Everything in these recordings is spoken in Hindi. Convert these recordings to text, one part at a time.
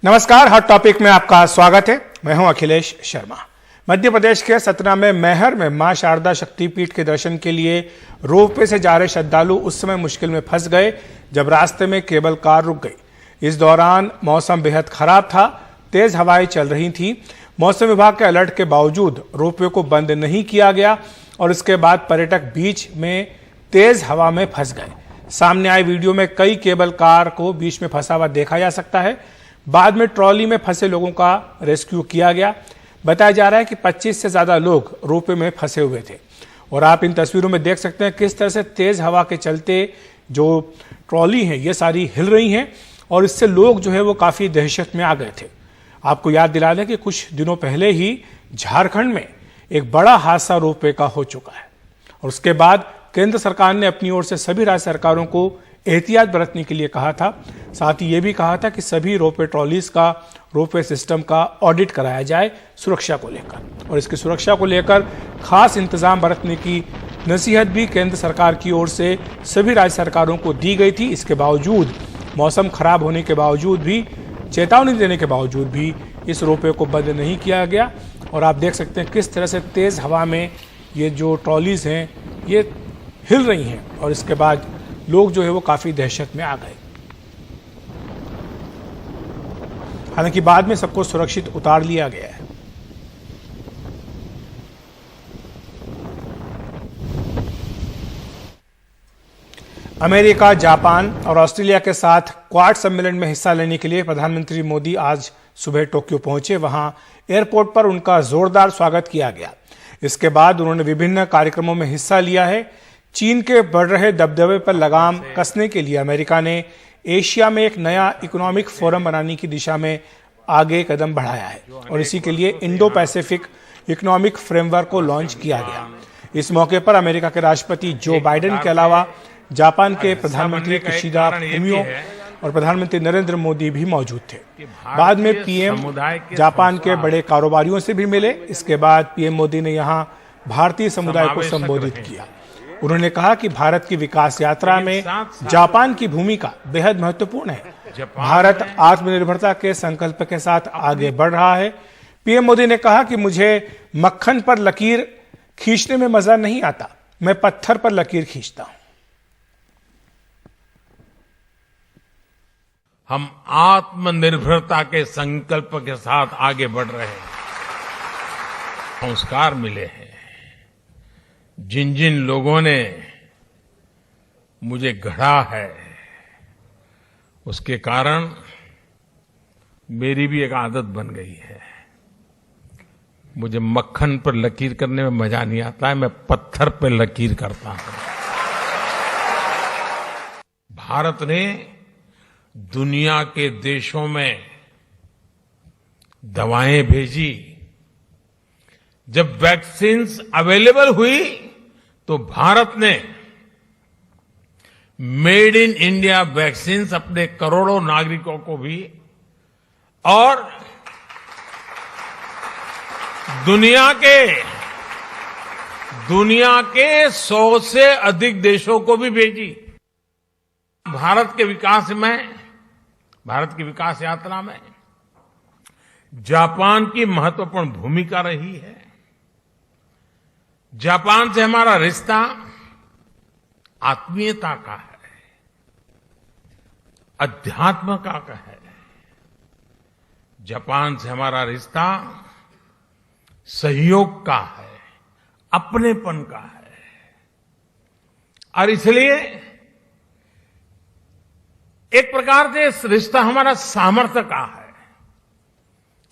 नमस्कार, हॉट टॉपिक में आपका स्वागत है। मैं हूं अखिलेश शर्मा। मध्य प्रदेश के सतना में मैहर में मां शारदा शक्तिपीठ के दर्शन के लिए रोपवे से जा रहे श्रद्धालु उस समय मुश्किल में फंस गए जब रास्ते में केबल कार रुक गई। इस दौरान मौसम बेहद खराब था, तेज हवाएं चल रही थी। मौसम विभाग के अलर्ट के बावजूद रोपवे को बंद नहीं किया गया और इसके बाद पर्यटक बीच में तेज हवा में फंस गए। सामने आई वीडियो में कई केबल कार को बीच में फंसा हुआ देखा जा सकता है। बाद में ट्रॉली में फंसे लोगों का रेस्क्यू किया गया। बताया जा रहा है कि 25 से ज्यादा लोग रोपवे में फंसे हुए थे और आप इन तस्वीरों में देख सकते हैं किस तरह से तेज हवा के चलते जो ट्रॉली है ये सारी हिल रही हैं और इससे लोग जो है वो काफी दहशत में आ गए थे। आपको याद दिला दें कि कुछ दिनों पहले ही झारखंड में एक बड़ा हादसा रोपवे का हो चुका है और उसके बाद केंद्र सरकार ने अपनी ओर से सभी राज्य सरकारों को एहतियात बरतने के लिए कहा था। साथ ही ये भी कहा था कि सभी रोपवे ट्रॉलीज का, रोपवे सिस्टम का ऑडिट कराया जाए सुरक्षा को लेकर, और इसकी सुरक्षा को लेकर खास इंतजाम बरतने की नसीहत भी केंद्र सरकार की ओर से सभी राज्य सरकारों को दी गई थी। इसके बावजूद, मौसम खराब होने के बावजूद भी, चेतावनी देने के बावजूद भी इस रोपवे को बंद नहीं किया गया। और आप देख सकते हैं किस तरह से तेज हवा में ये जो ट्रॉलीज हैं ये हिल रही हैं और इसके बाद लोग जो है वो काफी दहशत में आ गए। हालांकि बाद में सबको सुरक्षित उतार लिया गया है। अमेरिका, जापान और ऑस्ट्रेलिया के साथ क्वाड सम्मेलन में हिस्सा लेने के लिए प्रधानमंत्री मोदी आज सुबह टोक्यो पहुंचे। वहां एयरपोर्ट पर उनका जोरदार स्वागत किया गया। इसके बाद उन्होंने विभिन्न कार्यक्रमों में हिस्सा लिया है। चीन के बढ़ रहे दबदबे पर लगाम कसने के लिए अमेरिका ने एशिया में एक नया इकोनॉमिक फोरम बनाने की दिशा में आगे कदम बढ़ाया है और इसी के लिए इंडो पैसिफिक इकोनॉमिक फ्रेमवर्क को लॉन्च किया गया। इस मौके पर अमेरिका के राष्ट्रपति जो बाइडेन के अलावा जापान के प्रधानमंत्री किशिदा फुमियो और प्रधानमंत्री नरेंद्र मोदी भी मौजूद थे। बाद में पीएम जापान के बड़े कारोबारियों से भी मिले। इसके बाद पीएम मोदी ने यहां भारतीय समुदाय को संबोधित किया। उन्होंने कहा कि भारत की विकास यात्रा में जापान की भूमिका बेहद महत्वपूर्ण है। भारत आत्मनिर्भरता के संकल्प के साथ आगे बढ़ रहा है। पीएम मोदी ने कहा कि मुझे मक्खन पर लकीर खींचने में मजा नहीं आता, मैं पत्थर पर लकीर खींचता हूं। हम आत्मनिर्भरता के संकल्प के साथ आगे बढ़ रहे हैं। संस्कार मिले हैं। जिन जिन लोगों ने मुझे गढ़ा है उसके कारण मेरी भी एक आदत बन गई है। मुझे मक्खन पर लकीर करने में मजा नहीं आता है, मैं पत्थर पर लकीर करता हूं। भारत ने दुनिया के देशों में दवाएं भेजी। जब वैक्सीन्स अवेलेबल हुई तो भारत ने मेड इन इंडिया वैक्सीन्स अपने करोड़ों नागरिकों को भी और दुनिया के 100 से अधिक देशों को भी भेजी। भारत की विकास यात्रा में जापान की महत्वपूर्ण भूमिका रही है। जापान से हमारा रिश्ता आत्मीयता का है, अध्यात्म का है। जापान से हमारा रिश्ता सहयोग का है, अपनेपन का है और इसलिए एक प्रकार से इस रिश्ता हमारा सामर्थ्य का है।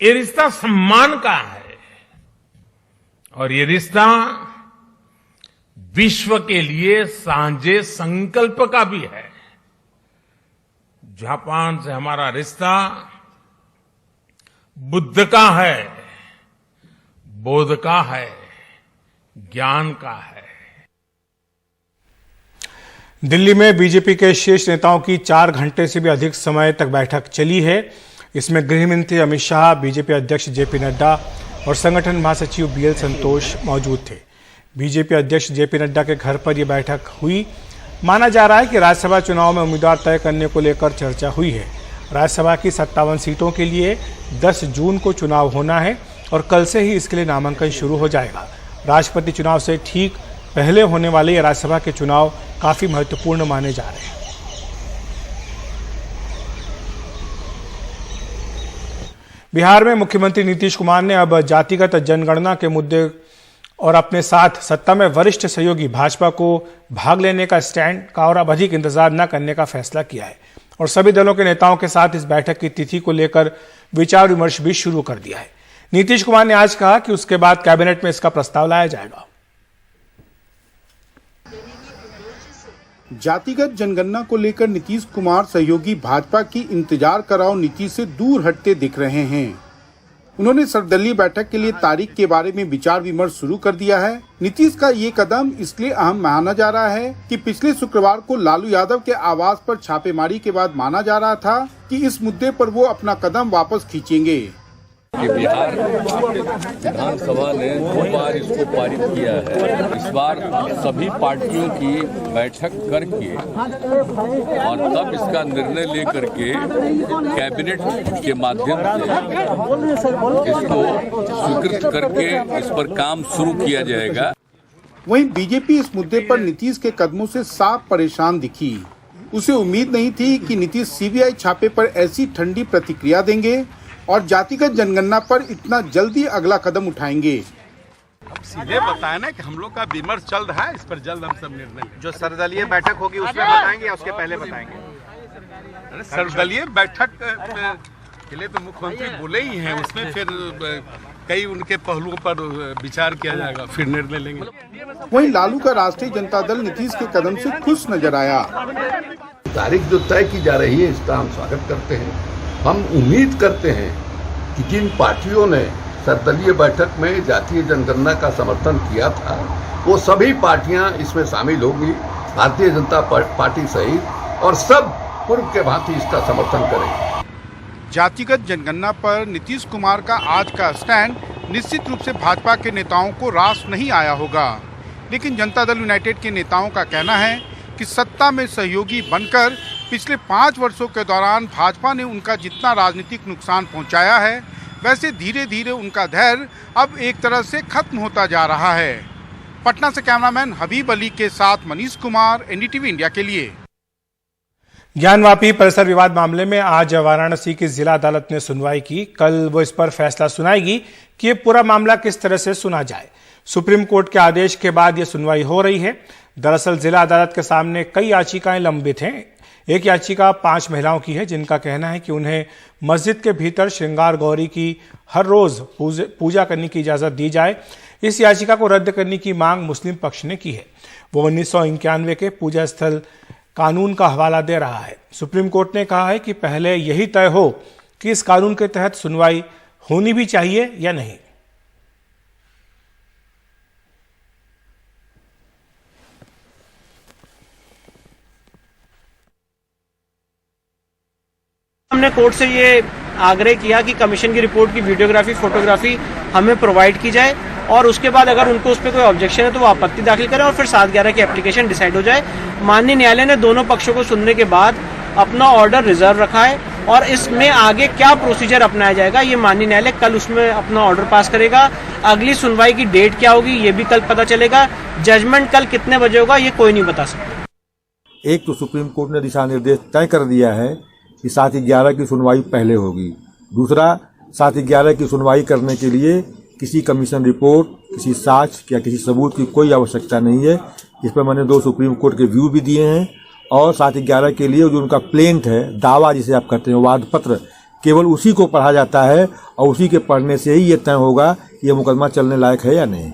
ये रिश्ता सम्मान का है और ये रिश्ता विश्व के लिए साझे संकल्प का भी है। जापान से हमारा रिश्ता बुद्ध का है, बोध का है, ज्ञान का है। दिल्ली में बीजेपी के शीर्ष नेताओं की 4 घंटे से भी अधिक समय तक बैठक चली है। इसमें गृह मंत्री अमित शाह, बीजेपी अध्यक्ष जेपी नड्डा और संगठन महासचिव बीएल संतोष मौजूद थे। बीजेपी अध्यक्ष जेपी नड्डा के घर पर यह बैठक हुई। माना जा रहा है कि राज्यसभा चुनाव में उम्मीदवार तय करने को लेकर चर्चा हुई है। राज्यसभा की 57 सीटों के लिए 10 जून को चुनाव होना है और कल से ही इसके लिए नामांकन शुरू हो जाएगा। राष्ट्रपति चुनाव से ठीक पहले होने वाले ये राज्यसभा के चुनाव काफी महत्वपूर्ण माने जा रहे हैं। बिहार में मुख्यमंत्री नीतीश कुमार ने अब जातिगत जनगणना के मुद्दे और अपने साथ सत्ता में वरिष्ठ सहयोगी भाजपा को भाग लेने का स्टैंड का और अब अधिक इंतजार न करने का फैसला किया है और सभी दलों के नेताओं के साथ इस बैठक की तिथि को लेकर विचार विमर्श भी शुरू कर दिया है। नीतीश कुमार ने आज कहा कि उसके बाद कैबिनेट में इसका प्रस्ताव लाया जाएगा। जातिगत जनगणना को लेकर नीतीश कुमार सहयोगी भाजपा की इंतजार कराओ नीति से दूर हटते दिख रहे हैं। उन्होंने सर्वदलीय बैठक के लिए तारीख के बारे में विचार विमर्श शुरू कर दिया है। नीतीश का ये कदम इसलिए अहम माना जा रहा है कि पिछले शुक्रवार को लालू यादव के आवास पर छापेमारी के बाद माना जा रहा था कि इस मुद्दे पर वो अपना कदम वापस खींचेंगे। कि बिहार विधानसभा ने 2 बार इसको पारित किया है। इस बार सभी पार्टियों की बैठक करके और तब इसका निर्णय लेकर के कैबिनेट के माध्यम से इसको स्वीकृत करके इस पर काम शुरू किया जाएगा। वहीं बीजेपी इस मुद्दे पर नीतीश के कदमों से साफ परेशान दिखी। उसे उम्मीद नहीं थी कि नीतीश सीबीआई छापे पर ऐसी ठंडी प्रतिक्रिया देंगे और जातिगत जनगणना पर इतना जल्दी अगला कदम उठाएंगे। सीधे बताया ना कि हम लोग का विमर्श चल रहा है, इस पर जल्द हम सब निर्णय लेंगे। जो सर्वदलीय बैठक होगी उसमें बताएंगे या उसके पहले बताएंगे? सर्वदलीय बैठक के लिए तो मुख्यमंत्री बोले ही हैं, उसमें फिर कई उनके पहलुओं पर विचार किया जाएगा, फिर निर्णय लेंगे। वहीं लालू का राष्ट्रीय जनता दल नीतीश के कदम से खुश नजर आया। तारीख जो तय की जा रही है इसका हम स्वागत करते हैं। हम उम्मीद करते हैं कि जिन पार्टियों ने सर्वदलीय बैठक में जातीय जनगणना का समर्थन किया था वो सभी पार्टियां इसमें शामिल होंगी, भारतीय जनता पार्टी सहित, और सब पूर्व के भांति इसका समर्थन करेंगे। जातिगत जनगणना पर नीतीश कुमार का आज का स्टैंड निश्चित रूप से भाजपा के नेताओं को रास नहीं आया होगा, लेकिन जनता दल यूनाइटेड के नेताओं का कहना है कि सत्ता में सहयोगी बनकर पिछले 5 वर्षों के दौरान भाजपा ने उनका जितना राजनीतिक नुकसान पहुंचाया है, वैसे धीरे धीरे उनका धैर्य अब एक तरह से खत्म होता जा रहा है। पटना से कैमरामैन हबीब अली के साथ मनीष कुमार, एनडीटीवी इंडिया के लिए। ज्ञानवापी परिसर विवाद मामले में आज वाराणसी की जिला अदालत ने सुनवाई की। कल वो इस पर फैसला सुनाएगी कि ये पूरा मामला किस तरह से सुना जाए। सुप्रीम कोर्ट के आदेश के बाद ये सुनवाई हो रही है। दरअसल जिला अदालत के सामने कई याचिकाएं लंबित हैं। एक याचिका 5 महिलाओं की है जिनका कहना है कि उन्हें मस्जिद के भीतर श्रृंगार गौरी की हर रोज पूजा करने की इजाजत दी जाए। इस याचिका को रद्द करने की मांग मुस्लिम पक्ष ने की है। वो 1991 के पूजा स्थल कानून का हवाला दे रहा है। सुप्रीम कोर्ट ने कहा है कि पहले यही तय हो कि इस कानून के तहत सुनवाई होनी भी चाहिए या नहीं। हमने कोर्ट से ये आग्रह किया कि कमीशन की रिपोर्ट की वीडियोग्राफी, फोटोग्राफी हमें प्रोवाइड की जाए और उसके बाद अगर उनको उस पर कोई ऑब्जेक्शन है तो वो आपत्ति दाखिल करें और फिर 7/11 की एप्लीकेशन डिसाइड हो जाए। माननीय न्यायालय ने दोनों पक्षों को सुनने के बाद अपना ऑर्डर रिजर्व रखा है और इसमें आगे क्या प्रोसीजर अपनाया जाएगा ये माननीय न्यायालय कल उसमें अपना ऑर्डर पास करेगा। अगली सुनवाई की डेट क्या होगी ये भी कल पता चलेगा। जजमेंट कल कितने बजे होगा ये कोई नहीं बता सकता। एक तो सुप्रीम कोर्ट ने दिशा निर्देश तय कर दिया है कि 7/11 की सुनवाई पहले होगी। दूसरा, 7/11 की सुनवाई करने के लिए किसी कमीशन रिपोर्ट, किसी साक्ष्य या किसी सबूत की कोई आवश्यकता नहीं है। इस पर मैंने 2 सुप्रीम कोर्ट के व्यू भी दिए हैं और 7/11 के लिए जो उनका प्लेंट है, दावा जिसे आप कहते हैं, वाद पत्र, केवल उसी को पढ़ा जाता है और उसी के पढ़ने से ही ये तय होगा ये मुकदमा चलने लायक है या नहीं।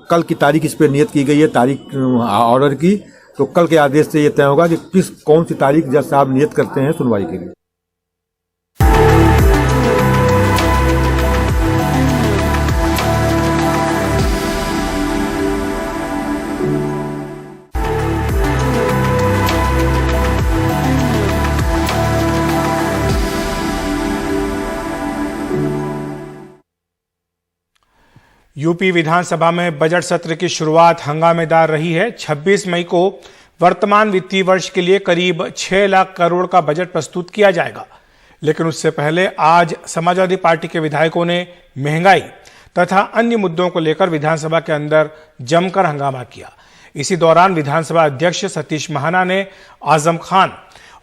कल की तारीख इस पर नियत की गई है, तारीख ऑर्डर की, तो कल के आदेश से ये तय होगा कि कौन सी तारीख जज साहब नियत करते हैं सुनवाई के लिए। यूपी विधानसभा में बजट सत्र की शुरुआत हंगामेदार रही है। 26 मई को वर्तमान वित्तीय वर्ष के लिए करीब 6 लाख करोड़ का बजट प्रस्तुत किया जाएगा। लेकिन उससे पहले आज समाजवादी पार्टी के विधायकों ने महंगाई तथा अन्य मुद्दों को लेकर विधानसभा के अंदर जमकर हंगामा किया। इसी दौरान विधानसभा अध्यक्ष सतीश महाना ने आजम खान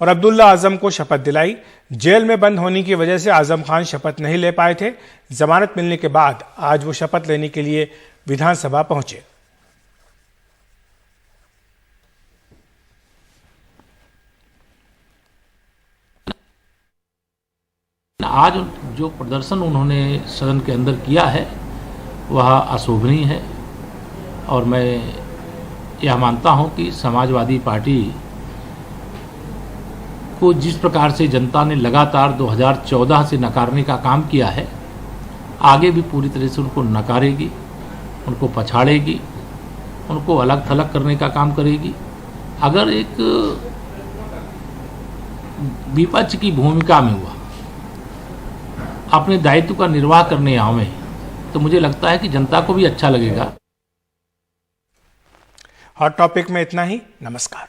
और अब्दुल्ला आजम को शपथ दिलाई। जेल में बंद होने की वजह से आजम खान शपथ नहीं ले पाए थे। जमानत मिलने के बाद आज वो शपथ लेने के लिए विधानसभा पहुंचे। आज जो प्रदर्शन उन्होंने सदन के अंदर किया है वह अशोभनीय है और मैं यह मानता हूं कि समाजवादी पार्टी को जिस प्रकार से जनता ने लगातार 2014 से नकारने का काम किया है, आगे भी पूरी तरह से उनको नकारेगी, उनको पछाड़ेगी, उनको अलग थलग करने का काम करेगी। अगर एक विपक्ष की भूमिका में हुआ अपने दायित्व का निर्वाह करने आवे तो मुझे लगता है कि जनता को भी अच्छा लगेगा। हॉट टॉपिक में इतना ही। नमस्कार।